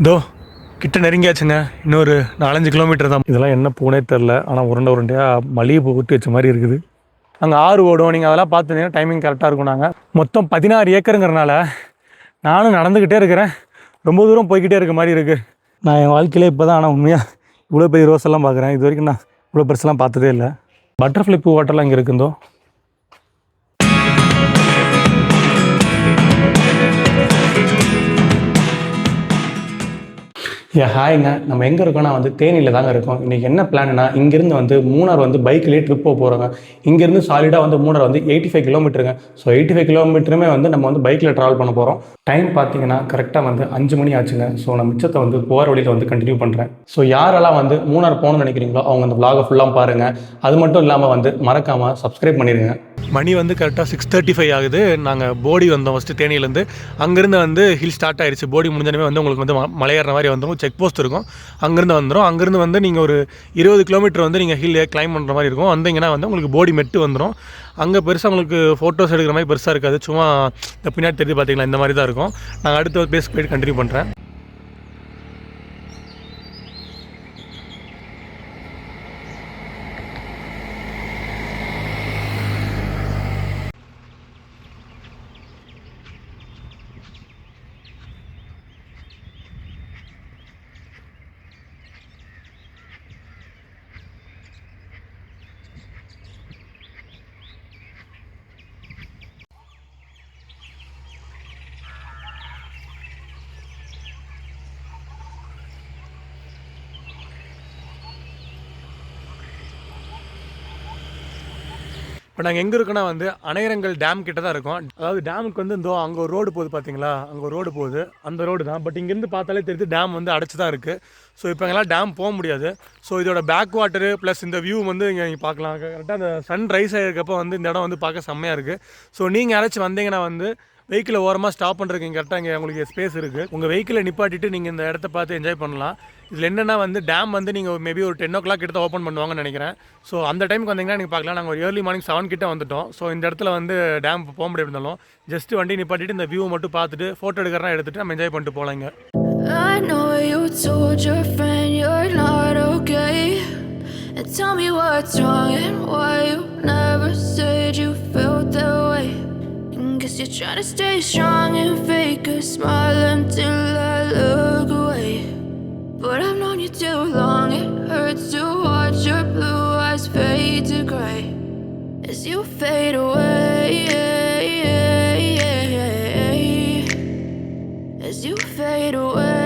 இதோ கிட்ட நெருங்கியாச்சுங்க. இன்னொரு 4-5 கிலோமீட்டர் தான். இதெல்லாம் என்ன பூனே தெரில. ஆனால் உருண்டையாக மல்லிகைப்பூ கொட்டி வச்ச மாதிரி இருக்குது. அங்கே ஆறு ஓடும். நீங்கள் அதெல்லாம் பார்த்துட்டீங்கன்னா டைமிங் கரெக்டாக இருக்கும். நாங்கள் மொத்தம் 16 ஏக்கருங்கிறனால நானும் நடந்துக்கிட்டே இருக்கிறேன். ரொம்ப தூரம் போய்கிட்டே இருக்க மாதிரி இருக்குது. நான் என் வாழ்க்கையிலே இப்போ தான் ஆனால் உண்மையாக இவ்வளோ பெரிய ரோஸ் எல்லாம் பார்க்குறேன். இது வரைக்கும் நான் இவ்வளோ பெருசெல்லாம் பார்த்ததே இல்லை. பட்டர்ஃப்ளை பூ வாட்டர்லாம் இங்கே இருக்குந்தோ. ஹாய்ங்க, நம்ம எங்கே இருக்கோம்னா தேனியில் தாங்க இருக்கோம். இன்றைக்கி என்ன பிளான்னா, இங்கேருந்து மூணார் பைக்லேயே ட்ரிப் போகிறோங்க. இங்கேருந்து சாலிடாக மூணார் 85 கிலோமீட்டருங்க. ஸோ 85 கிலோமீட்டருமே நம்ம பைக்கில் ட்ராவல் பண்ண போகிறோம். டைம் பார்த்தீங்கன்னா கரெக்டாக 5 மணி ஆச்சுங்க. ஸோ நான் மிச்சத்தை போகிற வழியில் கண்டினியூ பண்ணுறேன். ஸோ யாரெல்லாம் மூணார் போகணும்னு நினைக்கிறீங்களோ அவங்க அந்த vlog ஃபுல்லாக பாருங்கள். அது மட்டும் இல்லாமல் மறக்காமல் சப்ஸ்கிரைப் பண்ணிடுங்க. மணி கரெக்டாக 6:35 ஆகுது. நாங்கள் போடி வந்தோம் ஃபஸ்ட்டு தேனியிலேருந்து. அங்கேருந்து ஹில் ஸ்டார்ட் ஆகிடுச்சு. போடி முடிஞ்சனமே உங்களுக்கு மலையேற மாதிரி வந்துடும். செக் போஸ்ட் இருக்கும். அங்கேருந்து வந்துடும். அங்கேருந்து நீங்கள் ஒரு 20 கிலோமீட்டர் நீங்கள் ஹில் கிளைம் பண்ணுற மாதிரி இருக்கும். வந்தீங்கன்னா உங்களுக்கு போடி மெட்டு வந்துடும். அங்கே பெருசாக உங்களுக்கு ஃபோட்டோஸ் எடுக்கிற மாதிரி பெருசாக இருக்காது. சும்மா இந்த பின்னாடி தெரிஞ்சு பார்த்தீங்களா, இந்த மாதிரி தான் இருக்கும். நாங்கள் அடுத்த ஒரு பிளேஸ் போய்ட்டு கண்டினியூ பண்ணுறேன். இப்போ நாங்கள் எங்கே இருக்கோன்னா அணையரங்கல் டேம் கிட்ட தான் இருக்கோம். அதாவது டேமுக்கு இந்தோ அங்கே ஒரு ரோடு போகுது பார்த்தீங்களா, அங்கே ஒரு ரோடு போகுது. அந்த ரோடு தான். பட் இங்கேருந்து பார்த்தாலே தெரியுது டேம் அடைச்சி தான் இருக்குது. ஸோ இப்போ எங்கெல்லாம் டேம் போக முடியாது. ஸோ இதோட பேக் வாட்டரு ப்ளஸ் இந்த வியூ இங்கே நீங்கள் பார்க்கலாம். கரெக்டாக அந்த சன் ரைஸ் ஆகிருக்கப்போ இந்த இடம் பார்க்க செம்மையாக இருக்குது. ஸோ நீங்கள் யாராச்சும் வந்தீங்கன்னா வெஹிக்கிளை ஓரமாக ஸ்டாப் பண்ணுறதுக்கு கரெக்டாக இங்கே உங்களுக்கு ஸ்பேஸ் இருக்குது. உங்கள் வெஹிக்கிளை நிப்பாட்டிட்டு நீங்கள் இந்த இடத்த பார்த்து என்ஜாய் பண்ணலாம். இதில் என்னென்னா டேம் நீங்கள் மேபி ஒரு 10 o'clock கிட்ட ஓப்பன் பண்ணுவாங்கன்னு நினைக்கிறேன். ஸோ அந்த டைமுக்கு வந்தீங்கன்னா நீங்கள் பார்க்கலாம். நாங்கள் ஒரு ஏர்லி மார்னிங் 7 கிட்ட வந்துட்டோம். ஸோ இந்த இடத்துல டேம் போக முடியாது இருந்தாலும் ஜஸ்ட் வண்டி நிப்பாட்டிட்டு இந்த வியூ மட்டும் பார்த்துட்டு ஃபோட்டோ எடுக்கிறனா எடுத்துகிட்டு நம்ம என்ஜாய் பண்ணிட்டு போகலாங்க. I know you told your friend you're not okay, and tell me what's wrong and why you never said you felt that way. Guess you're trying to stay strong and fake a smile until I look away. But I've known you too long, it hurts to watch your blue eyes fade to grey as you fade away, as you fade away.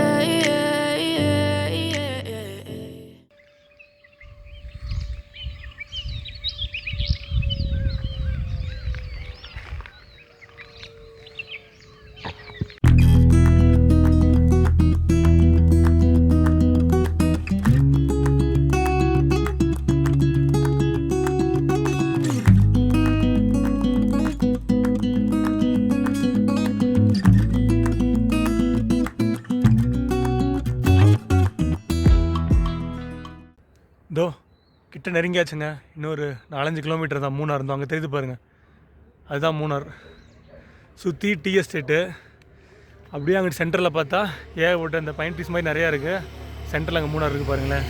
இதோ கிட்ட நெருங்கியாச்சுங்க. இன்னொரு 4-5 kilometre தான் மூணார் இருந்தோம். அங்கே தெரியுது பாருங்கள், அதுதான் மூணார். சுற்றி டீ எஸ்டேட்டு. அப்படியே அங்கே சென்டரில் பார்த்தா ஏகப்பட்ட இந்த பைன் ட்ரீஸ் மாதிரி நிறையா இருக்குது. சென்டரில் அங்கே மூணார் இருக்குது பாருங்களேன்.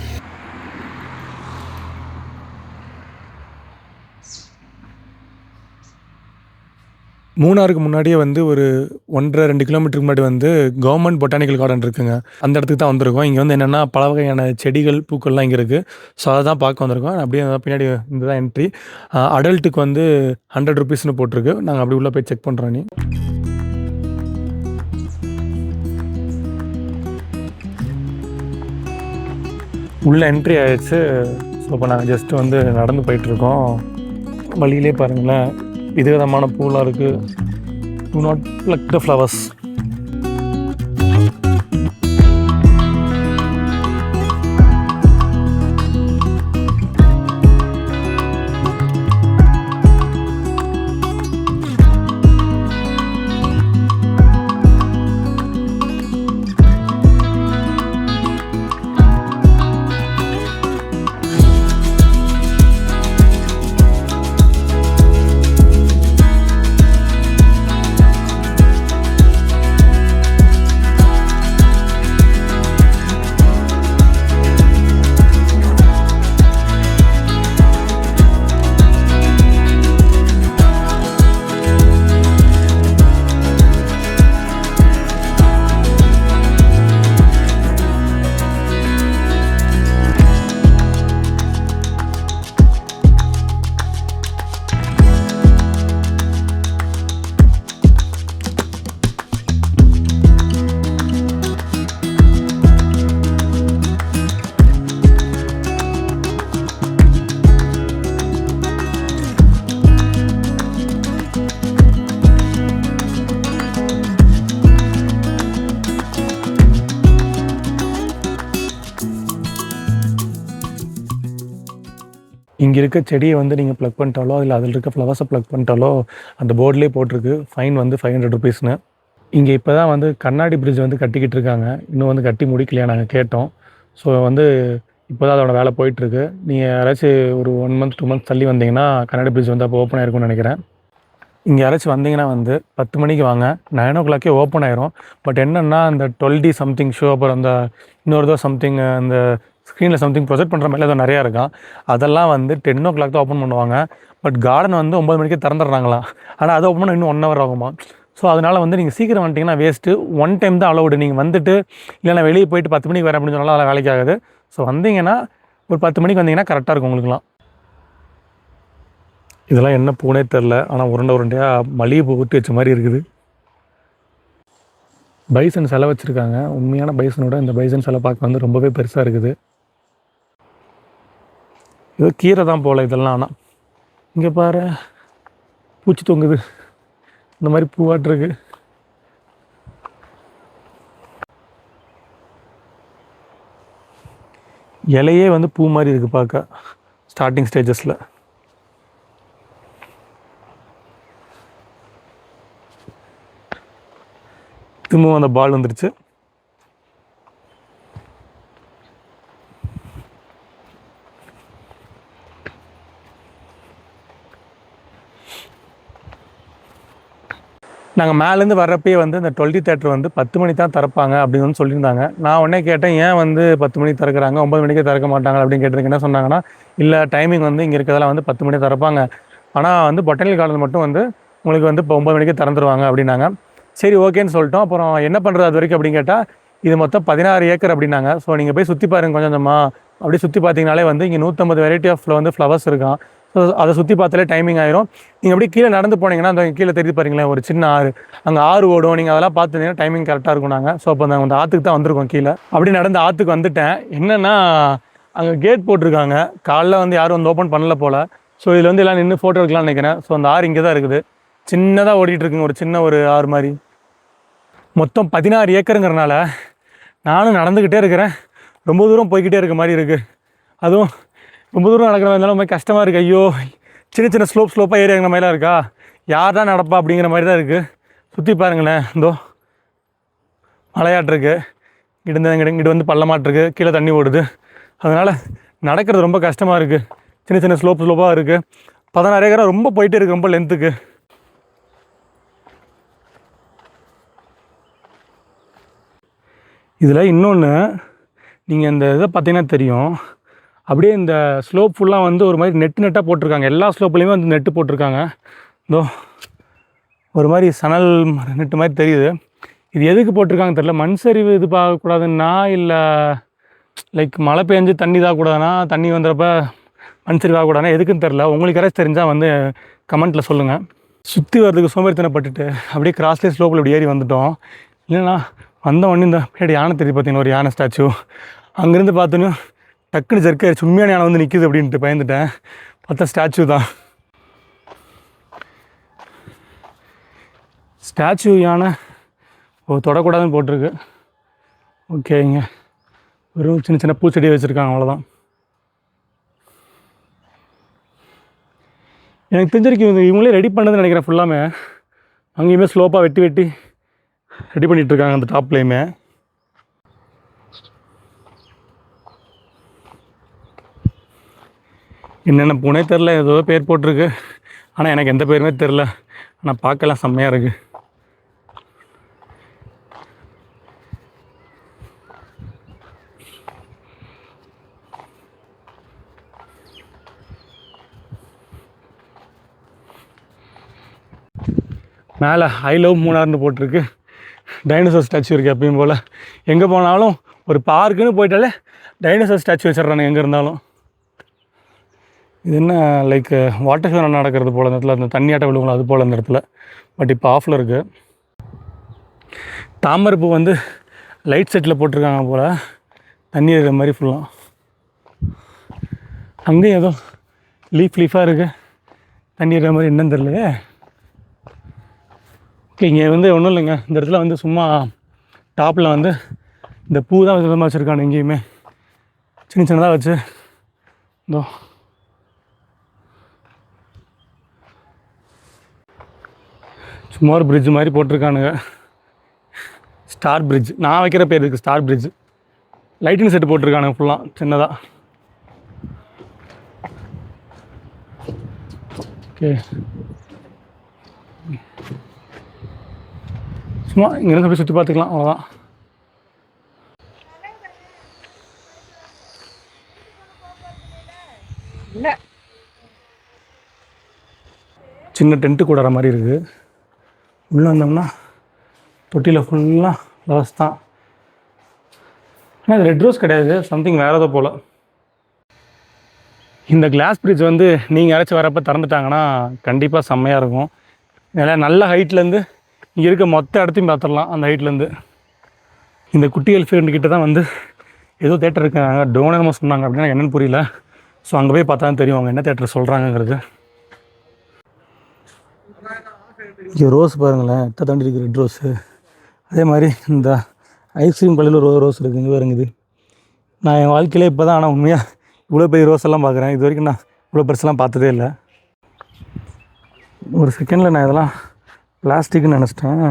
மூணாருக்கு முன்னாடியே ஒரு 1.5-2 கிலோமீட்டருக்கு முன்னாடி கவர்மெண்ட் பொட்டானிக்கல் கார்டன் இருக்குங்க. அந்த இடத்துக்கு தான் வந்திருக்கோம். இங்கே என்னென்னா பல வகையான செடிகள் பூக்கள்லாம் இங்கே இருக்குது. ஸோ அதை தான் பார்க்க வந்திருக்கோம். அப்படியே பின்னாடி இந்த தான் என்ட்ரி. அடல்ட்டுக்கு 100 rupeesனு போட்டிருக்கு. நாங்கள் அப்படி உள்ளே போய் செக் பண்ணுறோம். நீ உள்ளே என்ட்ரி ஆகிடுச்சு. ஸோ இப்போ நாங்கள் ஜஸ்ட்டு நடந்து போயிட்டுருக்கோம். வழியிலே பாருங்களேன், விதவிதமான பூலாம் இருக்குது. Do not pluck the flowers. இங்கே இருக்க செடியை வந்து நீங்கள் ப்ளக் பண்ணிட்டாலோ இல்லை அதில் இருக்க ஃப்ளவர்ஸை ப்ளக் பண்ணிட்டாலோ அந்த போர்ட்லேயே போட்டிருக்கு ஃபைன் வந்து 500 ருபீஸ்னு. இங்கே இப்போ தான் வந்து கண்ணாடி பிரிட்ஜ் வந்து கட்டிக்கிட்டு இருக்காங்க, இன்னும் வந்து கட்டி முடிக்கலையா நாங்கள் கேட்டோம். ஸோ வந்து இப்போ தான் அதோட வேலை போயிட்டுருக்கு. நீங்கள் யாராச்சும் ஒரு 1 மந்த் 2 மந்த்ஸ் தள்ளி வந்தீங்கன்னா கண்ணாடி பிரிட்ஜ் வந்து அப்போ ஓப்பன் ஆயிருக்கும்னு நினைக்கிறேன். இங்கே யாராச்சும் வந்தீங்கன்னா வந்து 10 மணிக்கு வாங்க, 9 ஓ கிளாக்கே ஓப்பன் ஆயிரும். பட் என்னென்னா அந்த 12D சம்திங் ஷோ, அப்புறம் அந்த இன்னொரு சம்திங் அந்த ஸ்க்ரீனில் சம்திங் ப்ரொஜெக்ட் பண்ணுற மாதிரி ஏதோ நிறையா இருக்கான், அதெல்லாம் வந்து 10 ஓ கிளாக் தான் ஓப்பன் பண்ணுவாங்க. பட் கார்டன் வந்து 9 மணிக்கே திறந்துடுறாங்களாம். ஆனால் அதை ஓப்பன் பண்ண இன்னும் 1 ஹவர் ஆகுமா. ஸோ அதனால் வந்து நீங்கள் சீக்கிரம் வந்துட்டிங்கன்னா வேஸ்ட்டு. 1 டைம் தான் அலோடு. நீங்கள் வந்துட்டு இல்லை நான் வெளியே போயிட்டு 10 மணிக்கு வரேன் அப்படின்னு சொன்னாலும் அதெல்லாம் வேலைக்கு ஆகுது. ஸோ வந்தீங்கன்னா ஒரு 10 மணிக்கு வந்தீங்கன்னா கரெக்டாக இருக்கும் உங்களுக்குலாம். இதெல்லாம் என்ன பூனே தெரில, ஆனால் உருண்டையாக மளிகை பூ ஊற்றி வச்ச மாதிரி இருக்குது. பைசன் சிலை வச்சுருக்காங்க. உண்மையான பைசனோட இந்த பைசன் சிலை பார்க்க வந்து ரொம்பவே பெருசாக இருக்குது. ஏதோ கீரை தான் போல் இதெல்லாம். ஆனால் இங்கே பாரு பூச்சி தொங்குது, இந்த மாதிரி பூவாட்டிருக்கு. இலையே வந்து பூ மாதிரி இருக்குது பார்க்க ஸ்டார்டிங் ஸ்டேஜஸில். திரும்பவும் அந்த பால் வந்துருச்சு. நாங்கள் மேலேருந்து வர்றப்பே வந்து இந்த 12D தேட்டர் வந்து 10 மணி தான் திறப்பாங்க அப்படின்னு வந்து சொல்லியிருந்தாங்க. நான் உடனே கேட்டேன், ஏன் வந்து 10 மணிக்கு திறக்கிறாங்க, 9 மணிக்கே திறக்க மாட்டாங்க அப்படின்னு கேட்டதுக்கு என்ன சொன்னாங்கன்னா, இல்லை டைமிங் வந்து இங்கே இருக்கிறதெல்லாம் வந்து 10 மணி திறப்பாங்க, ஆனால் வந்து பொட்டானிக்கல் கார்டன் மட்டும் வந்து உங்களுக்கு வந்து இப்போ 9 மணிக்கு திறந்துருவாங்க அப்படின்னாங்க. சரி ஓகேன்னு சொல்லிட்டோம். அப்புறம் என்ன பண்ணுறது அது வரைக்கும் அப்படின்னு கேட்டால், இது மொத்தம் 16 ஏக்கர் அப்படின்னாங்க. ஸோ நீங்கள் போய் சுற்றி பாருங்க கொஞ்சம் கொஞ்சமாக. அப்படியே சுற்றி பார்த்தீங்கனாலே வந்து இங்கே 150 வெரைட்டி ஆஃப் வந்து ஃப்ளவர்ஸ் இருக்கான். ஸோ அதை சுற்றி பார்த்தாலே டைமிங் ஆயிரும். நீங்கள் அப்படியே கீழே நடந்து போனீங்கன்னா அந்த கீழே தெரிஞ்சு பாருங்களேன் ஒரு சின்ன ஆறு, அங்கே ஆறு ஓடும். நீங்கள் அதெல்லாம் பார்த்துட்டீங்கன்னா டைமிங் கரெக்டாக இருக்கும். நாங்கள் ஸோ அப்போ அந்த ஆற்றுக்கு தான் வந்திருக்கோம். கீழே அப்படி நடந்து ஆற்றுக்கு வந்துட்டேன். என்னென்னா அங்கே கேட் போட்டிருக்காங்க. காலைல வந்து யாரும் வந்து ஓப்பன் பண்ணல போல். ஸோ இதில் வந்து எல்லாம் நின்று ஃபோட்டோ எடுக்கலாம்னு நினைக்கிறேன். ஸோ அந்த ஆறு இங்கே தான் இருக்குது, சின்னதாக ஓடிட்டு இருக்குங்க, ஒரு சின்ன ஒரு ஆறு மாதிரி. மொத்தம் 16 ஏக்கருங்கிறனால நானும் நடந்துக்கிட்டே இருக்கிறேன். ரொம்ப தூரம் போய்கிட்டே இருக்க மாதிரி இருக்குது. அதுவும் ரொம்ப தூரம் நடக்கிற மாதிரினாலும் ரொம்ப கஷ்டமாக இருக்குது. ஐயோ, சின்ன சின்ன ஸ்லோப்பாக ஏறி இறங்குற மாதிரிலாம் இருக்கா, யார் தான் நடப்பா அப்படிங்கிற மாதிரி தான் இருக்குது. சுற்றி பாருங்களேன், இதோ மலையாட்டிருக்கு, இங்கிட்டு வந்து பள்ளமாட்டிருக்கு, கீழே தண்ணி ஓடுது. அதனால் நடக்கிறது ரொம்ப கஷ்டமாக இருக்குது. சின்ன சின்ன ஸ்லோப்பாக இருக்குது. 16 ஏக்கரா ரொம்ப போயிட்டே இருக்குது, ரொம்ப லென்த்துக்கு. இதில் இன்னொன்று, நீங்கள் இந்த இதை பார்த்தீங்கன்னா தெரியும், அப்படியே இந்த ஸ்லோப் ஃபுல்லாக வந்து ஒரு மாதிரி நெட்டாக போட்டிருக்காங்க. எல்லா ஸ்லோப்லேயுமே வந்து நெட்டு போட்டிருக்காங்க. இதோ ஒரு மாதிரி சணல் நெட்டு மாதிரி தெரியுது. இது எதுக்கு போட்டிருக்காங்க தெரில. மண் சரிவு இது பார்க்கக்கூடாதுன்னா, இல்லை லைக் மழை பெஞ்சு தண்ணி தாகக்கூடாதுன்னா, தண்ணி வந்துடுறப்ப மண் சரிவு ஆகக்கூடாதுன்னா எதுக்குன்னு தெரில. உங்களுக்கு யாராச்சும் தெரிஞ்சால் வந்து கமெண்ட்டில் சொல்லுங்கள். சுற்றி வர்றதுக்கு சோம்பேறித்தனப்பட்டுட்டு அப்படியே கிராஸ்லேயே ஸ்லோப்பில் இப்படி ஏறி வந்துட்டோம். இல்லைன்னா வந்த உடனே இந்த பின்னாடி யானை தெரியுது பார்த்தீங்கன்னா, ஒரு யானை ஸ்டாச்சு. அங்கேருந்து பார்த்தோன்னே டக்குன்னு ஜர்க்காயிருச்சு, உண்மையான யானை வந்து நிற்கிது அப்படின்ட்டு பயந்துட்டேன். பார்த்தா ஸ்டாச்சு தான். ஸ்டாச்சு யானை தொடக்கூடாதுன்னு போட்டிருக்கு. ஓகே, இங்கே வெறும் சின்ன சின்ன பூச்செடியை வச்சுருக்காங்க, அவ்வளோதான். எனக்கு தெரிஞ்சிருக்கு இவங்களே ரெடி பண்ணதுன்னு நினைக்கிறேன். ஃபுல்லாமே அங்கேயுமே ஸ்லோப்பாக வெட்டி ரெடி பண்ணிகிட்ருக்காங்க அந்த டாப்லேயுமே. என்னென்ன பூனே தெரில, ஏதோ பேர் போட்டிருக்கு. ஆனால் எனக்கு எந்த பேருமே தெரில. ஆனால் பார்க்கலாம் செம்மையாக இருக்குது. மேலே ஐ லவ் மூணார்னு போட்டிருக்கு. டைனோசர் ஸ்டாச்சு இருக்குது எப்பயும் போல். எங்கே போனாலும் ஒரு பார்க்குன்னு போயிட்டாலே டைனோசர் ஸ்டாச்சு வச்சிட்றானுங்க எங்கே இருந்தாலும். இது என்ன லைக் வாட்டர் ஷோ நடக்கிறது போல் இந்த இடத்துல, அந்த தண்ணியாட்ட விழுவலாம் அது போல் இந்த இடத்துல. பட் இப்போ ஆஃபில் இருக்குது. தாமரைப்பூ வந்து லைட் செட்டில் போட்டிருக்காங்க போல், தண்ணி இருக்கிற மாதிரி ஃபுல்லாக. அங்கேயும் ஏதோ லீஃபாக இருக்குது, தண்ணி இருக்கிற மாதிரி. என்னன்னு தெரியலையே. ஓகே, இங்கே வந்து ஒன்றும் இல்லைங்க. இந்த இடத்துல வந்து சும்மா டாப்பில் வந்து இந்த பூ தான் விதமாக வச்சுருக்காங்க. எங்கேயுமே சின்ன சின்னதாக வச்சு இதோ சும்மா ஒரு பிரிட்ஜ் மாதிரி போட்டிருக்கானுங்க. ஸ்டார் பிரிட்ஜ், நான் வைக்கிற பேர் இருக்குது ஸ்டார் பிரிட்ஜ். லைட்டிங் செட்டு போட்டிருக்கானுங்க ஃபுல்லாக சின்னதாக. ஓகே, சும்மா இங்கேருந்து அப்படியே சுற்றி பார்த்துக்கலாம், அவ்வளோதான். சின்ன டென்ட்டு கூடுற மாதிரி இருக்குது. உள்ளே வந்தோம்னா தொட்டியில் ஃபுல்லாக ஃப்ளவர்ஸ் தான். ஆனால் இது ரெட் ரோஸ் கிடையாது, சம்திங் வேறு ஏதோ போல். இந்த கிளாஸ் பிரிட்ஜ் வந்து நீங்கள் யாராச்சும் வரப்போ திறந்துட்டாங்கன்னா கண்டிப்பாக செம்மையாக இருக்கும். ஏன்னா நல்ல ஹைட்லேருந்து இங்கே இருக்க மொத்த இடத்தையும் பார்த்துடலாம். அந்த ஹைட்லேருந்து இந்த குட்டி எலிஃபென்ட் கிட்ட தான் வந்து ஏதோ தேட்டர் இருக்காங்க, டோனமாக சொன்னாங்க அப்படின்னா என்னென்னு புரியல. ஸோ அங்கே போய் பார்த்தா தான் தெரியும் அவங்க என்ன தேட்டர் சொல்கிறாங்கங்கிறது. இங்கே ரோஸ் பாருங்களேன், எட்ட தாண்டி இருக்குது ரெட் ரோஸு. அதே மாதிரி இந்த ஐஸ்கிரீம் கடையில் ஒரு ரோஸ் இருக்குது, இங்கே வருங்குது. நான் என் வாழ்க்கையிலே இப்போ தான், ஆனால் உண்மையாக இவ்வளோ பெரிய ரோஸ் எல்லாம் பார்க்குறேன். இது வரைக்கும் நான் இவ்வளோ பெருசெல்லாம் பார்த்ததே இல்லை. ஒரு செகண்டில் நான் இதெல்லாம் பிளாஸ்டிக்னு நினச்சிட்டேன்.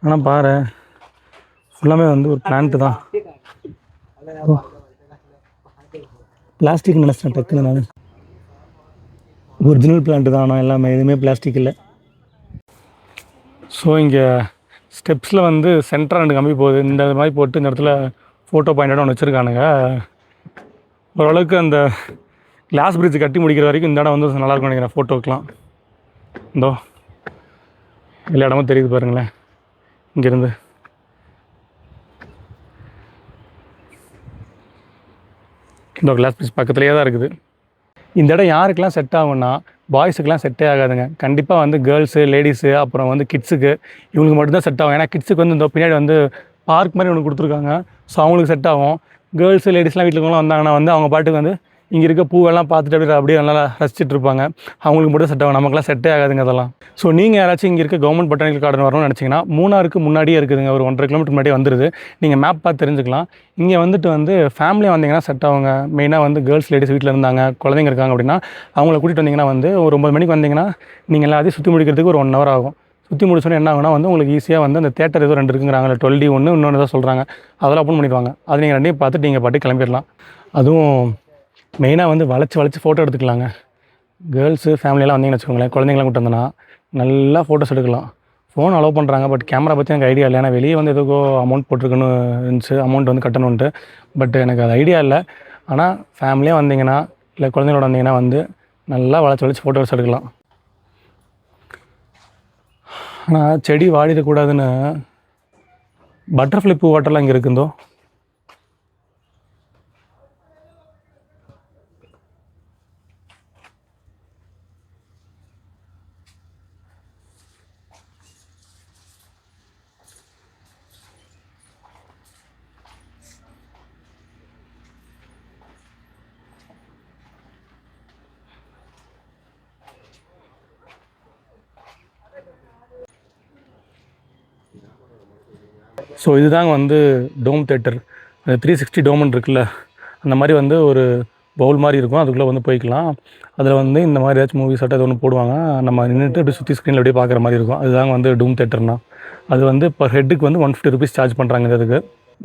ஆனால் பாரு, ஃபுல்லாமே வந்து ஒரு பிளான்ட்டு தான். பிளாஸ்டிக்னு நினச்சிட்டேன் டக்குன்னு நான். ஒரிஜினல் பிளான்ட்டு தான், ஆனால் எல்லாமே எதுவுமே பிளாஸ்டிக் இல்லை. ஸோ இங்கே ஸ்டெப்ஸில் வந்து சென்டராக 2 கம்பி போகுது. இந்த மாதிரி போட்டு இந்த இடத்துல ஃபோட்டோ பாயிண்டாக ஒன்று வச்சுருக்கானுங்க. ஓரளவுக்கு அந்த கிளாஸ் பிரிட்ஜ் கட்டி முடிக்கிற வரைக்கும் இந்த இடம் வந்து நல்லாயிருக்கும் நினைக்கிறேன் ஃபோட்டோக்கெலாம். இந்தோ எல்லா இடமும் தெரியுது பாருங்களேன் இங்கேருந்து. இந்த கிளாஸ் பிரிட்ஜ் பக்கத்துலேயே தான் இருக்குது. இந்த இடம் யாருக்கெல்லாம் செட் ஆகும்னா பாய்ஸுக்கெலாம் செட்டே ஆகாதுங்க. கண்டிப்பாக வந்து கேர்ள்ஸு, லேடிஸு, அப்புறம் வந்து கிட்ஸுக்கு, இவங்களுக்கு மட்டும்தான் செட் ஆகும். ஏன்னா கிட்ஸுக்கு வந்து இந்த பின்னாடி வந்து பார்க் மாதிரி ஒன்று கொடுத்துருக்காங்க. ஸோ அவங்களுக்கு செட் ஆகும். கேர்ள்ஸு, லேடிஸ்லாம் வீட்டுக்குலாம் வந்தாங்கன்னா வந்து அவங்க பாட்டுக்கு வந்து இங்கே இருக்க பூவெல்லாம் பார்த்துட்டு அப்படியே நல்லா ரசிச்சுட்டு இருப்பாங்க. அவங்களுக்கு மட்டும் செட் ஆகும், நமக்குலாம் செட்டே ஆகாதுங்க அதெல்லாம். ஸோ நீங்கள் யாராச்சும் இங்கே இருக்க கவர்மெண்ட் பொட்டானிக்கல் கார்டன் வரணும்னு நினச்சிங்கன்னா மூணாருக்கு முன்னாடியே இருக்குதுங்க. ஒரு 1.5 கிலோமீட்டர் முன்னாடியே வந்துடுது. நீங்கள் மேப் பார்த்து தெரிஞ்சுக்கலாம். இங்கே வந்துட்டு வந்து ஃபேமிலியாக வந்தீங்கன்னா செட் ஆகுங்க. மெயினாக வந்து கேர்ள்ஸ், லேடிஸ் வீட்டில் இருந்தாங்க, குழந்தைங்க இருக்காங்க அப்படின்னா அவங்கள கூட்டிகிட்டு வந்தீங்கன்னா வந்து ஒரு 9 மணிக்கு வந்தீங்கன்னா நீங்கள் எல்லாத்தையும் சுற்றி முடிக்கிறதுக்கு ஒரு 1 ஹவர் ஆகும். சுற்றி முடிச்சோன்னே என்ன ஆகுனா வந்து உங்களுக்கு ஈஸியாக வந்து அந்த தேட்டர் ஏதோ 2 இருக்குங்கிறாங்க, 12D ஒன்று இன்னொன்று தான் சொல்கிறாங்க. அதெல்லாம் ஓப்பன் பண்ணிடுவாங்க. அது நீங்கள் 2யும் பார்த்துட்டு நீங்கள் பாட்டு கிளம்பிடலாம். அதுவும் மெயினாக வந்து வளைச்சி ஃபோட்டோ எடுத்துக்கலாங்க. கேர்ள்ஸு ஃபேமிலியெல்லாம் வந்தீங்கன்னு வச்சுக்கோங்களேன், குழந்தைங்களாம் கூட்டு வந்தோன்னா நல்லா ஃபோட்டோஸ் எடுக்கலாம். ஃபோன் அலோவ் பண்ணுறாங்க, பட் கேமரா பற்றி எனக்கு ஐடியா இல்லை. ஏன்னா வெளியே வந்து எதுக்கோ அமௌண்ட் போட்டிருக்குன்னு இருந்துச்சு, அமௌண்ட் வந்து கட்டணுன்ட்டு. பட் எனக்கு அது ஐடியா இல்லை. ஆனால் ஃபேமிலியாக வந்தீங்கன்னா இல்லை குழந்தைங்களோட வந்தீங்கன்னா வந்து நல்லா வளைச்சி ஃபோட்டோஸ் எடுக்கலாம். ஆனால் செடி வாடிடக்கூடாதுன்னு பட்டர்ஃப்ளை பூ வாட்டர்லாம் இங்கே இருக்குந்தோ. ஸோ இதுதாங்க வந்து டோம் தேட்டர். அந்த 360 டோம்னு இருக்குல்ல, அந்த மாதிரி வந்து ஒரு பவுல் மாதிரி இருக்கும். அதுக்குள்ளே வந்து போய்க்கலாம். அதில் வந்து இந்த மாதிரி ஏதாச்சும் மூவிஸ் ஆட்டம் ஒன்று போடுவாங்க. நம்ம நின்றுட்டு அப்படியே சுற்றி ஸ்க்ரீனில் அப்படியே பார்க்குற மாதிரி இருக்கும். அதுதாங்க வந்து டூம் தேட்டர்னா. அது வந்து பர் ஹெட்டுக்கு வந்து 150 ருபீஸ் சார்ஜ் பண்ணுறாங்க. இதுக்கு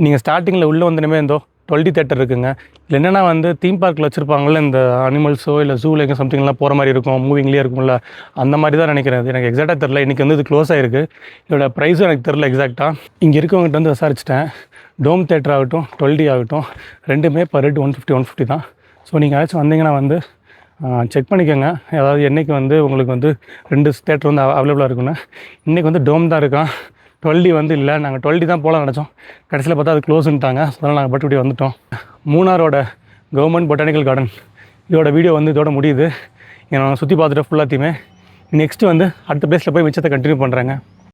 நீங்கள் ஸ்டார்டிங்கில் உள்ளே வந்தனமே இந்த 12D தேட்டர் இருக்குங்க. இல்லை என்னென்னா வந்து தீம் பார்க்கில் வச்சுருப்பாங்கள்ல, இந்த அனிமல்ஸோ இல்லை ஜூவில் எங்கே சம்திங்லாம் போகிற மாதிரி இருக்கும், மூவிங்லேயே இருக்கும்ல, அந்த மாதிரி தான் நினைக்கிறேன். அது எனக்கு எக்ஸாக்டாக தெரில. இன்றைக்கி வந்து இது க்ளோஸ் ஆகிருக்கு. இதோட ப்ரைஸும் எனக்கு தெரில எக்ஸாக்டாக. இங்கே இருக்கவங்ககிட்ட வந்து விசாரிச்சிட்டேன். டோம் தேட்டர் ஆகட்டும் 12D ஆகட்டும் 2மே பர் ஹெட் 150 தான். ஸோ நீங்கள் யாராச்சும் வந்தீங்கன்னா வந்து செக் பண்ணிக்கோங்க. அதாவது என்றைக்கு வந்து உங்களுக்கு வந்து 2 தேட்டர் வந்து அவைலபிளாக இருக்குன்னு. இன்றைக்கி வந்து டோம் தான் இருக்கான், 12D வந்து இல்லை. நாங்கள் 12D தான் போகலாம் நினச்சோம். கடைசியில் பார்த்தா அது க்ளோஸ்ன்ட்டாங்க. அதனால் நாங்கள் பட்டு வந்துட்டோம். மூணாரோட கவர்மெண்ட் பொட்டானிக்கல் கார்டன் இதோட வீடியோ வந்து இதோட முடியுது. நான் சுற்றி பார்த்துட்டு ஃபுல்லாத்தையுமே நெக்ஸ்ட்டு வந்து அடுத்த பிளேஸில் போய் மிச்சத்தை கண்டினியூ பண்ணுறேங்க.